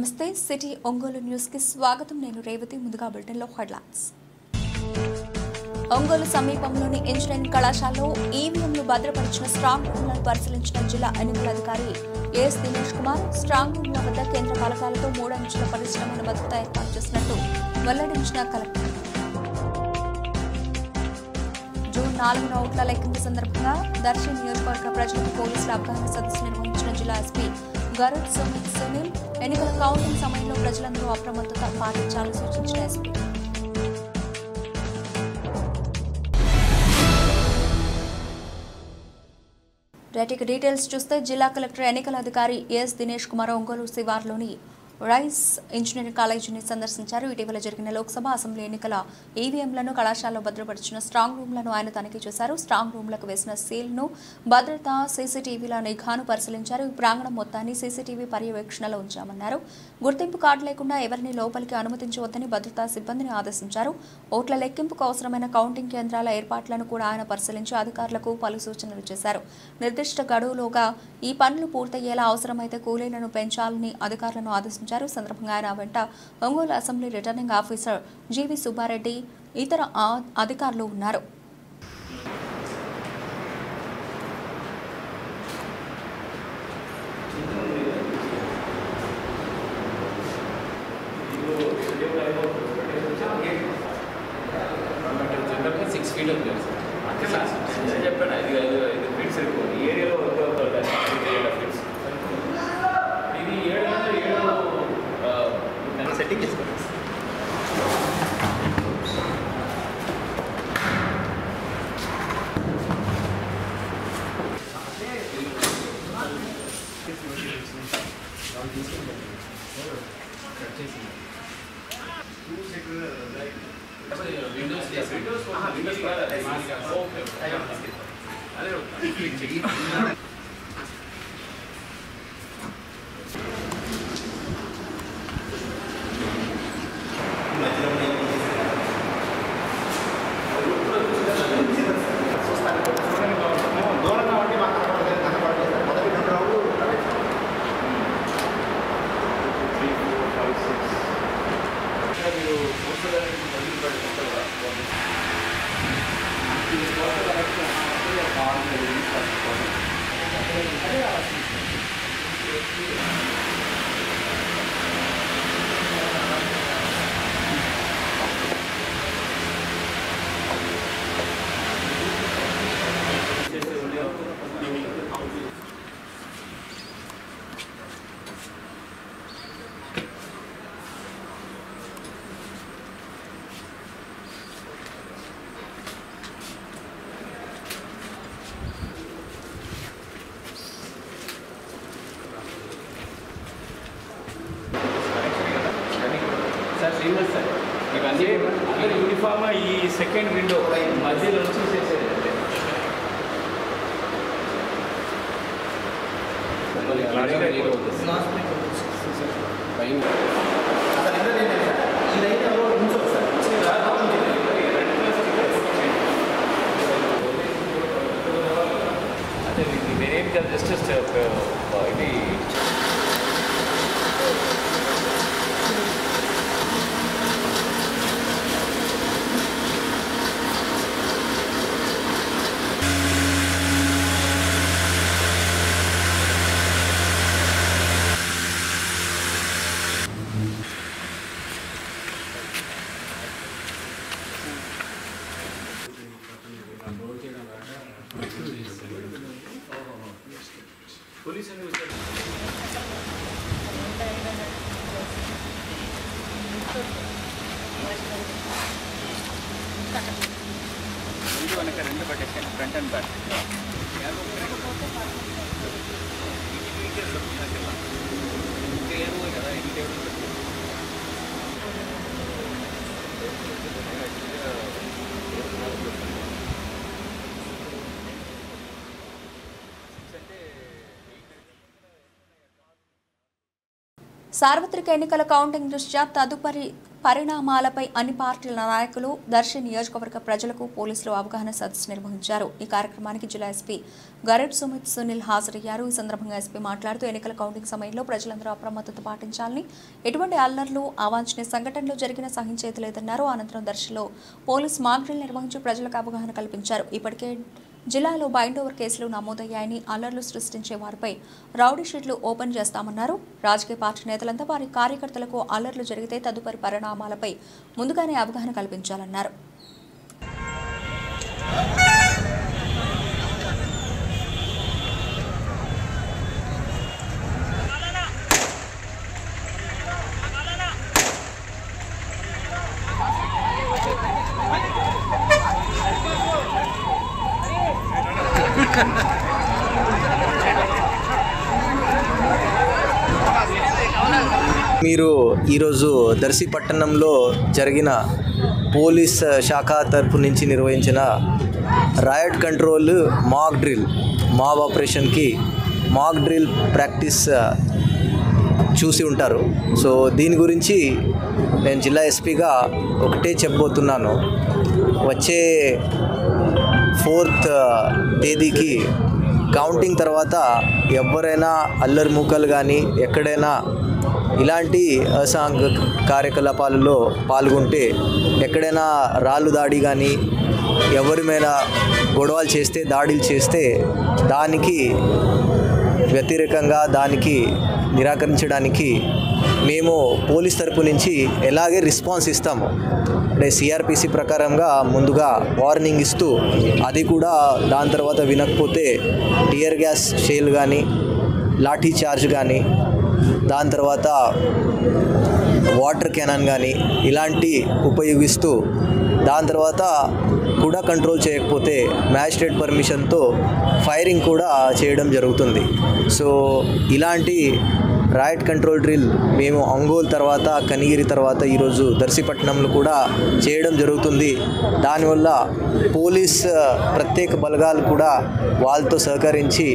నమస్తే city Ongole news కి స్వాగతం. నేను రేవతి. ముందుగా బులెటిన్ లో హెడ్లైన్స్. ఒంగోలు సమీపంలోని ఇంజనీరింగ్ కళాశాలలో ఈవీఎంలు భద్రపరిచిన స్ట్రాంగ్ రూమ్లను పరిశీలించిన జిల్లా ఎన్నికల అధికారి ఎస్ దినేష్ కుమార్. స్ట్రాంగ్ రూమ్ల వద్ద కేంద్ర బలగాలతో 3 అంచెల పరిశ్రమను భద్రత ఏర్పాటు చేసినట్టు వెల్లడించిన కలెక్టర్. జూన్ 4న ఓట్ల లెక్కింపు సందర్భంగా దర్శి నియోజకవర్గ ప్రజలకు పోలీసుల అవగాహన సదస్సు నిర్వహించిన జిల్లా ఎస్పీ గరుడ్ సునీల్. ఎన్నికల కౌంటింగ్ సమయంలో ప్రజలందరూ అప్రమత్తత పాటించాలని సూచించిన ఎస్పీ. డీటెయిల్స్ చూస్తే జిల్లా కలెక్టర్ ఎన్నికల అధికారి ఎస్ దినేష్ కుమార్ ఒంగోలు శివార్లోని రైస్ ఇంజనీరింగ్ కాలేజీని సందర్శించారు. ఇటీవల జరిగిన లోక్సభ అసెంబ్లీ ఎన్నికల ఈవీఎంలను కళాశాలలో భద్రపరిచిన స్ట్రాంగ్ రూమ్లను ఆయన తనిఖీ చేశారు. స్ట్రాంగ్ రూమ్లకు వేసిన సీల్ను, భద్రత, సీసీటీవీల నిఘాను పరిశీలించారు. ఈ ప్రాంగణం మొత్తాన్ని సీసీటీవీ పర్యవేక్షణలో ఉంచామన్నారు. గుర్తింపు కార్డు లేకుండా ఎవరిని లోపలికి అనుమతించవద్దని భద్రతా సిబ్బందిని ఆదేశించారు. ఓట్ల లెక్కింపుకు అవసరమైన కౌంటింగ్ కేంద్రాల ఏర్పాట్లను కూడా ఆయన పరిశీలించి అధికారులకు పలు సూచనలు చేశారు. నిర్దిష్ట గడువులోగా ఈ పనులు పూర్తయ్యేలా అవసరమైతే కూలీలను పెంచాలని అధికారులను ఆదేశించారు. సందర్భంగా ఆయన వెంట ఒంగోలు అసెంబ్లీ రిటర్నింగ్ ఆఫీసర్ జీవి సుబ్బారెడ్డి, ఇతర అధికారులు ఉన్నారు. ఇవన్నీ యూనిఫామ్ ఈ సెకండ్ విండో మధ్యలో నుంచి చేసేది అదే మీరేం కాదు, జస్ట్ ఇది పోలీస్ రెండు పట్టేసాను, ఫ్రంట్ అండ్ బ్యాక్. సార్వత్రిక ఎన్నికల కౌంటింగ్ దృష్ట్యా తదుపరి పరిణామాలపై అన్ని పార్టీల నాయకులు, దర్శి నియోజకవర్గ ప్రజలకు పోలీసులు అవగాహన సదస్సు నిర్వహించారు. ఈ కార్యక్రమానికి జిల్లా ఎస్పీ గరెడ్ సుమిత్ సునీల్ హాజరయ్యారు. ఈ సందర్భంగా ఎస్పీ మాట్లాడుతూ ఎన్నికల కౌంటింగ్ సమయంలో ప్రజలందరూ అప్రమత్తత పాటించాలని, ఎటువంటి అల్లర్లు, అవాంఛనీయ సంఘటనలు జరిగినా సహించేది లేదన్నారు. అనంతరం దర్శిలో పోలీస్ మాక్ డ్రిల్ నిర్వహించి ప్రజలకు అవగాహన కల్పించారు. ఇప్పటికే జిల్లాలో బైండ్ ఓవర్ కేసులు నమోదయ్యాయని, అల్లర్లు సృష్టించే వారిపై రౌడీ షీట్లు ఓపెన్ చేస్తామన్నారు. రాజకీయ పార్టీ నేతలంతా వారి కార్యకర్తలకు అల్లర్లు జరిగితే తదుపరి పరిణామాలపై ముందుగానే అవగాహన కల్పించాలన్నారు. మీరు ఈరోజు దర్శి పట్టణంలో జరిగిన పోలీస్ శాఖ తరపు నుంచి నిర్వహించిన riot control mock drill, mob ఆపరేషన్కి మాక్ డ్రిల్ ప్రాక్టీస్ చూసి ఉంటారు. సో దీని గురించి నేను జిల్లా ఎస్పీగా ఒకటే చెప్పబోతున్నాను. వచ్చే 4th తేదీకి కౌంటింగ్ తర్వాత ఎవరైనా అల్లరి మూకలు కానీ ఎక్కడైనా ఇలాంటి అసాంఘిక కార్యకలాపాలలో పాల్గొంటే, ఎక్కడైనా రాళ్ళు దాడి కానీ ఎవరి మీద గొడవలు చేస్తే, దాడులు చేస్తే దానికి వ్యతిరేకంగా దానికి నిరాకరించడానికి మేము పోలీస్ తరపు నుంచి ఎలాగే రెస్పాన్స్ ఇస్తాము అంటే సిఆర్పిసి ప్రకారంగా ముందుగా వార్నింగ్ ఇస్తూ, అది కూడా దాని తర్వాత వినకపోతే టియర్ గ్యాస్ షేల్ కానీ, లాఠీ చార్జ్ కానీ, దాని తర్వాత వాటర్ క్యానన్ కానీ ఇలాంటి ఉపయోగిస్తూ, దాని తర్వాత కూడా కంట్రోల్ చేయకపోతే మ్యాజిస్ట్రేట్ పర్మిషన్తో ఫైరింగ్ కూడా చేయడం జరుగుతుంది. సో ఇలాంటి రాయట్ కంట్రోల్ డ్రిల్ మేము ఒంగోలు తర్వాత, కనిగిరి తర్వాత ఈరోజు దర్శిపట్నంలో కూడా చేయడం జరుగుతుంది. దానివల్ల పోలీస్ ప్రత్యేక బలగాలు కూడా వాళ్ళతో సహకరించి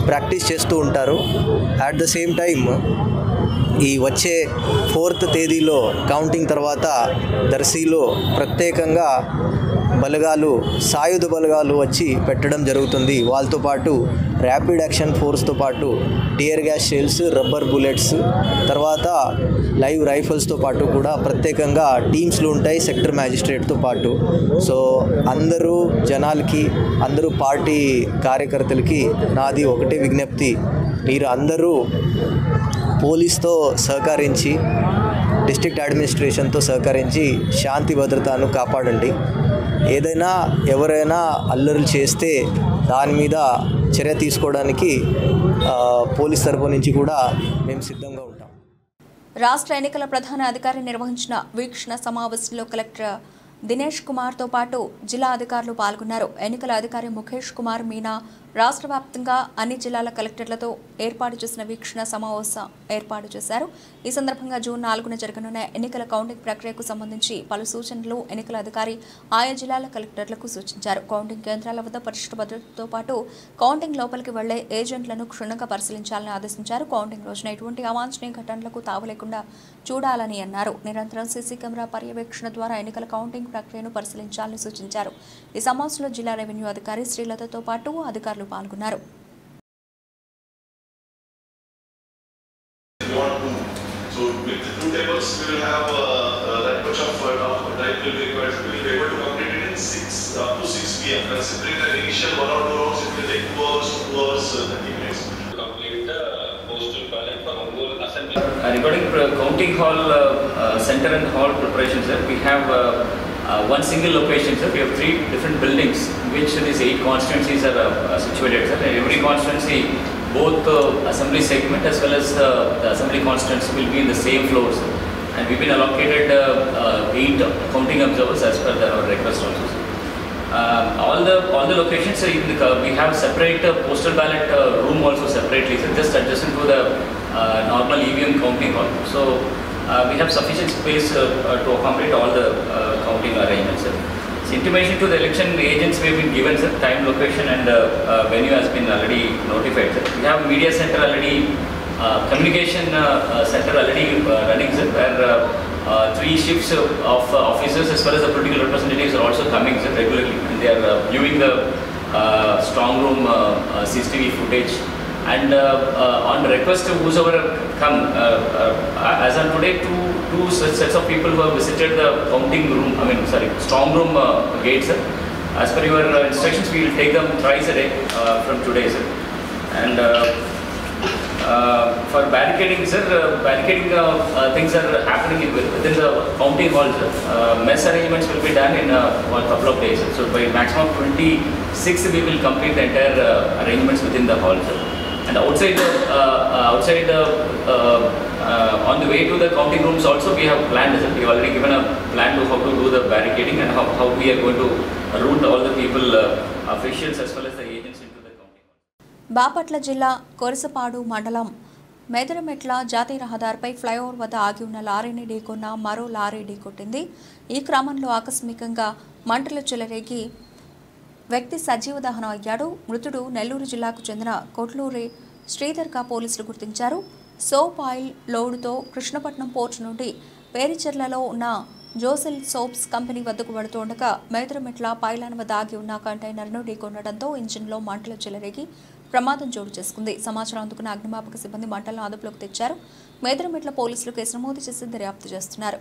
ప్రాక్టీస్ చేస్తూ ఉంటారు. అట్ ద సేమ్ టైం ఈ వచ్చే 4th తేదీలో కౌంటింగ్ తర్వాత దర్శిలో ప్రత్యేకంగా బలగాలు, సాయుధ బలగాలు వచ్చి పెట్టడం జరుగుతుంది. వాళ్ళతో పాటు ర్యాపిడ్ యాక్షన్ ఫోర్స్తో పాటు tear gas shells, rubber bullets, తర్వాత లైవ్ రైఫల్స్తో పాటు కూడా ప్రత్యేకంగా టీమ్స్లు ఉంటాయి సెక్టర్ మ్యాజిస్ట్రేట్తో పాటు. సో అందరూ జనాలకి, అందరూ పార్టీ కార్యకర్తలకి నాది ఒకటే విజ్ఞప్తి, మీరు అందరూ పోలీస్తో సహకరించి, డిస్ట్రిక్ట్ అడ్మినిస్ట్రేషన్తో సహకరించి శాంతి భద్రతను కాపాడండి. ఏదైనా ఎవరైనా అల్లర్లు చేస్తే దాని మీద చర్య తీసుకోవడానికి పోలీస్ తరపు నుంచి కూడా మేము సిద్ధంగా ఉంటాం. రాష్ట్ర ఎన్నికల ప్రధాన అధికారి నిర్వహించిన వీక్షణ సమావేశంలో కలెక్టర్ దినేష్ కుమార్తో పాటు జిల్లా అధికారులు పాల్గొన్నారు. ఎన్నికల అధికారి ముఖేష్ కుమార్ మీనా రాష్ట్ర వ్యాప్తంగా అన్ని జిల్లాల కలెక్టర్లతో ఏర్పాటు చేసిన వీక్షణ సమావేశం ఏర్పాటు చేశారు. ఈ సందర్భంగా జూన్ 4న జరగనున్న ఎన్నికల కౌంటింగ్ ప్రక్రియకు సంబంధించి పలు సూచనలు ఎన్నికల అధికారి ఆయా జిల్లాల కలెక్టర్లకు సూచించారు. కౌంటింగ్ కేంద్రాల వద్ద పటిష్ట భద్రతతో పాటు కౌంటింగ్ లోపలికి వెళ్లే ఏజెంట్లను క్షుణ్ణంగా పరిశీలించాలని ఆదేశించారు. కౌంటింగ్ రోజున ఎటువంటి అవాంఛనీయ ఘటనలకు తావు లేకుండా చూడాలని అన్నారు. నిరంతరం సీసీ కెమెరా పర్యవేక్షణ ద్వారా ఎన్నికల కౌంటింగ్ ప్రక్రియను పరిశీలించాలని సూచించారు. ఈ సమావేశంలో జిల్లా రెవెన్యూ అధికారి శ్రీలతతో పాటు అధికారులు పాల్గొన్నారు. So with the 2 tables, we will have that much of time will be required. We will be able to complete it in 6 up to 6 p.m. Considering the initial 1 or 2 rounds, it will take 2 hours, 30 minutes. Complete the postal ballot for Ongole Assembly. Regarding counting hall center and hall preparation, sir, we have one single location, sir. We have 3 different buildings, which these 8 constituencies are situated, sir. And every constituency, both assembly segment as well as the assembly constituency will be in the same floors, and we've been allocated 8 counting observers as per our request also. All the locations, we have separate postal ballot room also separately, so just adjacent to the normal EVM counting hall. So we have sufficient space to accommodate all the counting arrangements, sir. Intimation to the election agents we have been given, sir. Time, location and venue has been already notified, sir. We have media center already communication center already running, sir, where 3 shifts of officers as well as the political representatives are also coming, sir, regularly, and they are viewing the strong room CCTV footage. And on request of whosoever come, as on today, two sets of people who have visited the counting room, strong room gates, sir. As per your instructions, we will take them thrice a day from today, sir. And for barricading, sir, things are happening within the counting hall, sir. Mess arrangements will be done in one couple of days, sir. So by maximum 26th, we will complete the entire arrangements within the hall, sir. And outside on the way to the counting rooms also, we have planned, sir. We have already given a plan to how to do the barricading and how we are going to route all the people, officials as well as the agents into the counting hall. Bapatla జిల్లా కొరసపాడు మండలం మేదరమెట్ల జాతీయ రహదారిపై flyover వద్ద ఆగి ఉన్న లారీని ఢీకొన్న మరో lorry ఢీకొట్టింది. ఈ క్రమంలో ఆకస్మికంగా మంటలు చెలరేగి వ్యక్తి సజీవ దహనం అయ్యాడు. మృతుడు నెల్లూరు జిల్లాకు చెందిన కొట్లూరి శ్రీధర్గా పోలీసులు గుర్తించారు. సోప్ ఆయిల్ లోడుతో కృష్ణపట్నం పోర్టు నుండి పేరిచెర్లలో ఉన్న జోసెల్ సోప్స్ కంపెనీ వద్దకు వెళుతుండగా మేదరమెట్ల పైలాన్ వద్ద ఆగి ఉన్న కంటైనర్ను ఢీకొనడంతో ఇంజిన్లో మంటలు చెలరేగి ప్రమాదం చోటు చేసుకుంది. సమాచారం అందుకున్న అగ్నిమాపక సిబ్బంది మంటలను అదుపులోకి తెచ్చారు. మేదరమెట్ల పోలీసులు కేసు నమోదు చేసి దర్యాప్తు చేస్తున్నారు.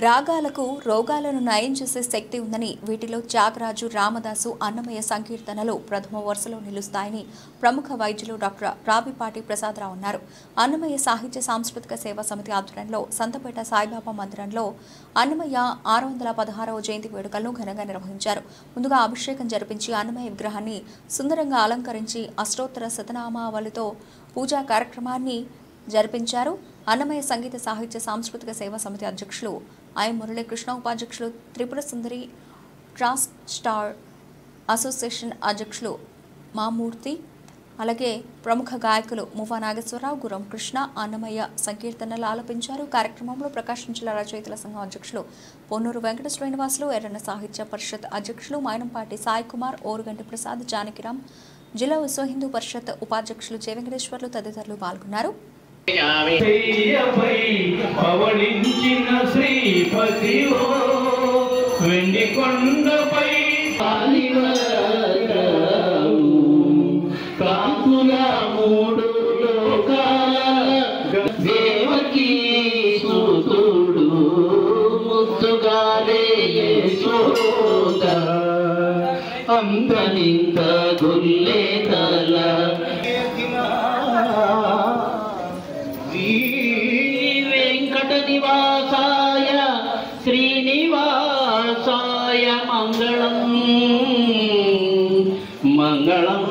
రాగాలకు రోగాలను నయం చేసే శక్తి ఉందని, వీటిలో త్యాగరాజు, రామదాసు, అన్నమయ్య సంకీర్తనలు ప్రథమ వరుసలో నిలుస్తాయని ప్రముఖ వైద్యులు డాక్టర్ రావిపాటి ప్రసాదరావు అన్నారు. అన్నమయ్య సాహిత్య సాంస్కృతిక సేవా సమితి ఆధ్వర్యంలో సంతపేట సాయిబాబా మందిరంలో అన్నమయ్య 616వ జయంతి వేడుకలను ఘనంగా నిర్వహించారు. ముందుగా అభిషేకం జరిపించి అన్నమయ్య విగ్రహాన్ని సుందరంగా అలంకరించి అష్టోత్తర శతనామావళితో పూజా కార్యక్రమాన్ని జరిపించారు. అన్నమయ్య సంగీత సాహిత్య సాంస్కృతిక సేవా సమితి అధ్యక్షులు ఐ మురళీకృష్ణ, ఉపాధ్యక్షులు Tripura Sundari, trust star association అధ్యక్షులు మామూర్తి, అలాగే ప్రముఖ గాయకులు మువ్వా నాగేశ్వరరావు, గురం కృష్ణ అన్నమయ్య సంకీర్తనలు ఆలపించారు. కార్యక్రమంలో ప్రకాశం జిల్లా రచయితల సంఘం అధ్యక్షులు పొన్నూరు వెంకట శ్రీనివాసులు, ఎర్రన్న సాహిత్య పరిషత్ అధ్యక్షులు మైనంపాటి సాయి కుమార్, ఓరుగంటి ప్రసాద్, జానకిరామ్, జిల్లా విశ్వ హిందూ పరిషత్ ఉపాధ్యక్షులు జె వెంకటేశ్వర్లు తదితరులు పాల్గొన్నారు. పవళించిన శ్రీపతివో వెండి కొండపై కాంతుల మూడు లోకాల దేవకీ సుతుడు ముద్దుగాలే యశోద అంతనింత గుల్లే తల నివాసాయ శ్రీనివాసాయ మంగళం మంగళం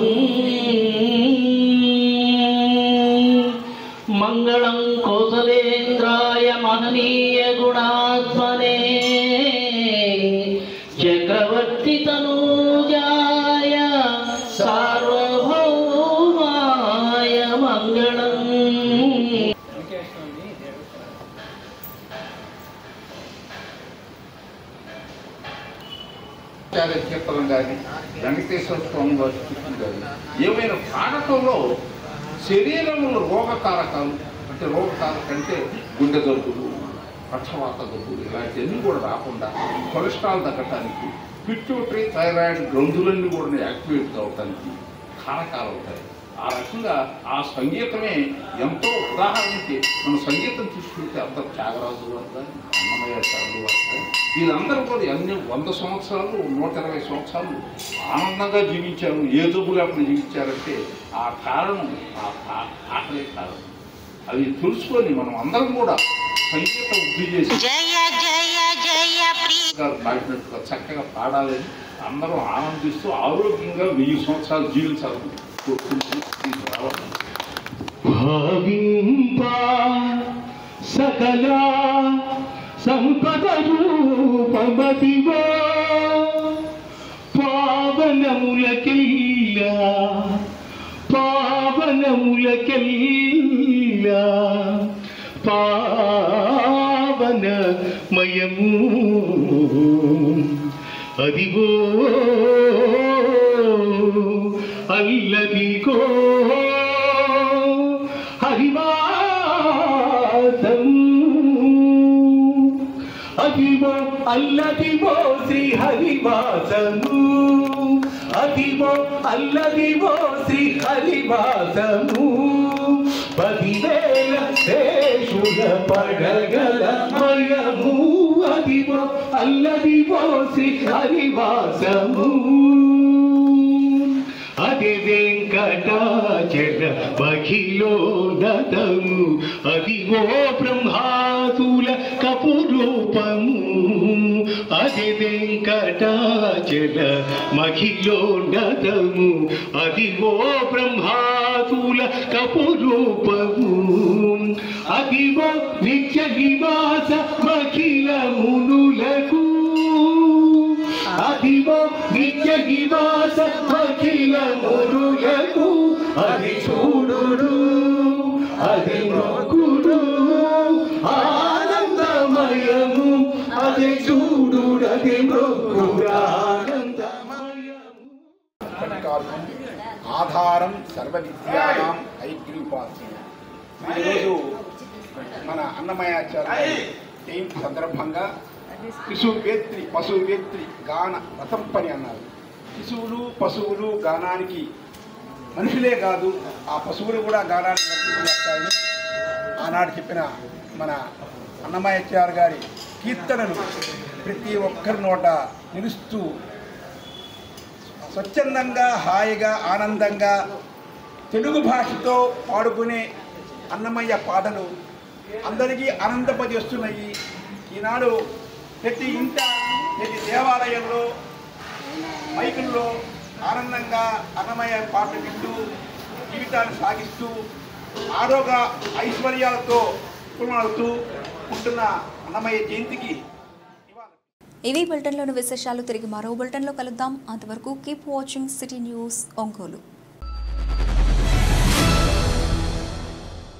మంగళం కౌసలేంద్రాయ మహనీయ గుణాత్మనే చక్రవర్తి తనూజాయ సార్వభౌమాయ మంగళం. కీర్తనం కానీ వెంకటేశ్వర స్వామి వారి స్థితులు కానీ ఏమైనా పాడటంలో శరీరంలో రోగకారకాలు అంటే రోగకారకంటే గుండె జబ్బులు, పక్షవాత జబ్బులు ఇలాంటివన్నీ కూడా రాకుండా కొలెస్ట్రాల్ తగ్గటానికి, పిట్యూటరీ థైరాయిడ్ గ్రంథులన్నీ కూడా యాక్టివేట్ కావటానికి కారకాలు అవుతాయి. ఆ రకంగా ఆ సంగీతమే ఎంతో ఉదాహరణకి మన సంగీతం చూసుకుంటే అంత త్యాగరాజు వారు కానీ అన్నమయ్య సార్లు వారు కానీ వీళ్ళందరూ కూడా ఎన్ని 100 సంవత్సరాలు 120 సంవత్సరాలు ఆనందంగా జీవించారు. ఏ జబ్బు లేకుండా జీవించారంటే ఆ కారణం ఆ ఆటలే కారణం. అది తెలుసుకొని మనం అందరం కూడా సంగీత వృద్ధి చేసి పాడినట్టుగా చక్కగా పాడాలని అందరూ ఆనందిస్తూ ఆరోగ్యంగా 1000 సంవత్సరాలు జీవించాలని భావింప సకల సంపద రూపమతివో పావనములకిల్ల లోకములకెల్లా పావనమయము అదిగో అల్లదిగో హరివాసం అదివో అల్లదివో శ్రీ హరివాసము అదివో అల్లదివో శ్రీ హరివాసము 10,000 శేషుల పడగల మయము అదివో అల్లదివో శ్రీ హరివాసము అదే వెంకటాచల మఖిలోదతము అదివో బ్రహ్మాతుల కపురూపము అదే వెంకటాచల మఖిలోదతము అదివో బ్రహ్మాతుల కపురూపము అదివో నిత్య నివాస మఖిల మునులకు అదివో నిత్య నివాస అఖిల మురులకు అది చూడుడు అది మొక్కుడు ఆనందమయము అది చూడుడు అది మొక్కుడు ఆనందమయము. ఆధారం సర్వ విద్యానాం ఐగ్రీపాసి. ఈరోజు మన అన్నమయాచార్య జయంతి సందర్భంగా పశువేత్రి గాన రథం పని అన్నారు. శిశువులు పశువులు గానానికి మనుషులే కాదు, ఆ పశువులు కూడా గానానికి నడుపుతాయని ఆనాడు చెప్పిన మన అన్నమయాచార్య గారి కీర్తనలు ప్రతి ఒక్కరి నోట నిలుస్తూ స్వచ్ఛందంగా హాయిగా ఆనందంగా తెలుగు భాషతో పాడుకునే అన్నమయ్య పాటలు అందరికీ ఆనందపజేస్తున్నాయి. ఈనాడు ప్రతి ఇంట ప్రతి దేవాలయంలో మైకుల్లో ఆనందంగా అన్నమయ్య పాటలు వింటూ జీవితాన్ని సాగిస్తూ ఆరోగ్య ఐశ్వర్యాలతో కొనసాగుతూ ఉంటున్న అన్నమయ్య జయంతికి ఇవి బులెటిన్లోని విశేషాలు. తిరిగి మరో బులెటిన్లో కలుద్దాం. అంతవరకు keep watching city news Ongole.